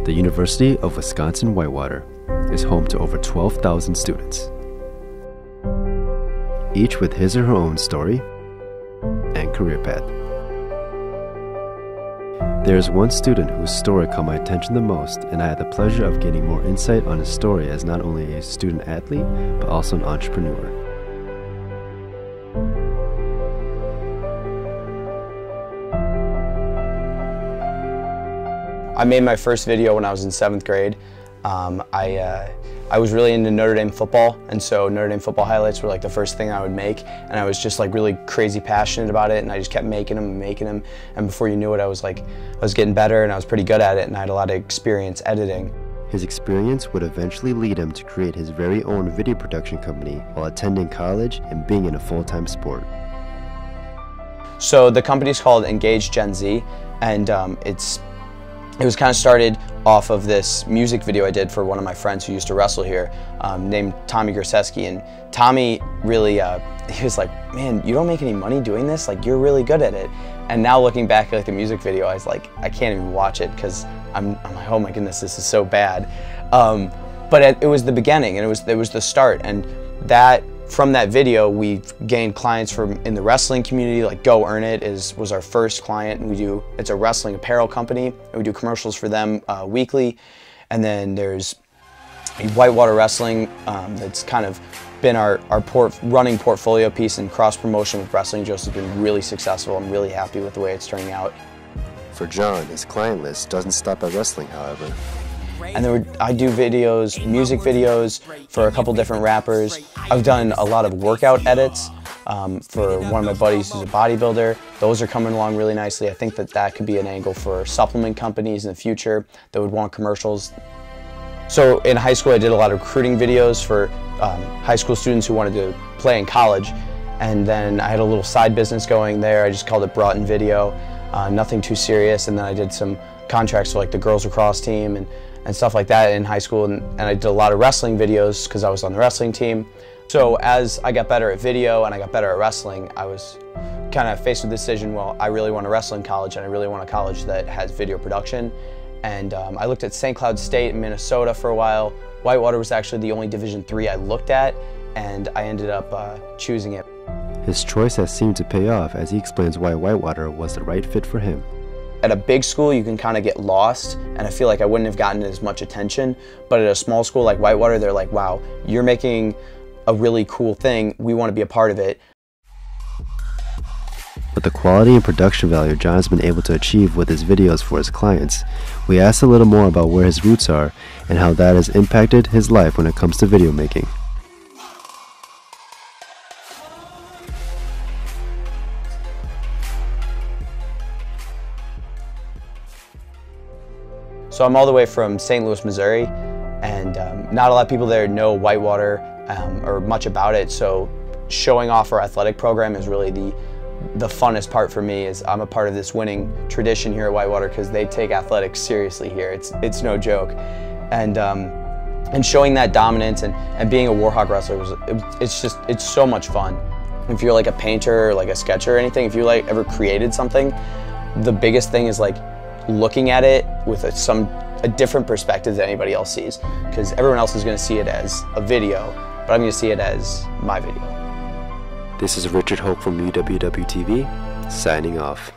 The University of Wisconsin-Whitewater is home to over 12,000 students, each with his or her own story and career path. There is one student whose story caught my attention the most, and I had the pleasure of getting more insight on his story as not only a student athlete, but also an entrepreneur. I made my first video when I was in 7th grade. I was really into Notre Dame football, and so Notre Dame football highlights were like the first thing I would make, and I was just like really crazy passionate about it, and I just kept making them, and before you knew it, I was getting better, and I was pretty good at it, and I had a lot of experience editing. His experience would eventually lead him to create his very own video production company while attending college and being in a full-time sport. So the company's called Engage Gen Z, and it was kind of started off of this music video I did for one of my friends who used to wrestle here, named Tommy Grzeski. And Tommy really, he was like, man, you don't make any money doing this? Like, you're really good at it. And now looking back at like the music video, I was like, I can't even watch it because I'm like, oh my goodness, this is so bad. But it was the beginning, and it was the start. And from that video, we gained clients in the wrestling community. Like Go Earn It was our first client, and it's a wrestling apparel company, and we do commercials for them weekly. And then there's Whitewater Wrestling that's kind of been our running portfolio piece, and cross promotion with Wrestling Joe's has been really successful. I'm really happy with the way it's turning out. For John, his client list doesn't stop at wrestling, however. And then I do videos, music videos for a couple different rappers. I've done a lot of workout edits for one of my buddies who's a bodybuilder. Those are coming along really nicely. I think that could be an angle for supplement companies in the future that would want commercials. So in high school, I did a lot of recruiting videos for high school students who wanted to play in college. And then I had a little side business going there. I just called it Broughton Video, nothing too serious. And then I did some contracts for like the girls lacrosse team and stuff like that in high school, and I did a lot of wrestling videos because I was on the wrestling team. So as I got better at video and I got better at wrestling, I was kind of faced with the decision, well, I really want to wrestle in college, and I really want a college that has video production. And I looked at St. Cloud State in Minnesota for a while. Whitewater was actually the only Division III I looked at, and I ended up choosing it. His choice has seemed to pay off, as he explains why Whitewater was the right fit for him. At a big school, you can kind of get lost, and I feel like I wouldn't have gotten as much attention. But at a small school like Whitewater, they're like, wow, you're making a really cool thing. We want to be a part of it. With the quality and production value John has been able to achieve with his videos for his clients, we asked a little more about where his roots are and how that has impacted his life when it comes to video making. So I'm all the way from St. Louis, Missouri, and not a lot of people there know Whitewater or much about it, so showing off our athletic program is really the funnest part for me. Is I'm a part of this winning tradition here at Whitewater because they take athletics seriously here. It's no joke. And showing that dominance and being a Warhawk wrestler, it's so much fun. If you're like a painter or like a sketcher or anything, if you like ever created something, the biggest thing is like looking at it with a different perspective than anybody else sees, because everyone else is going to see it as a video, but I'm going to see it as my video. This is Richard Houcque from UWW TV, signing off.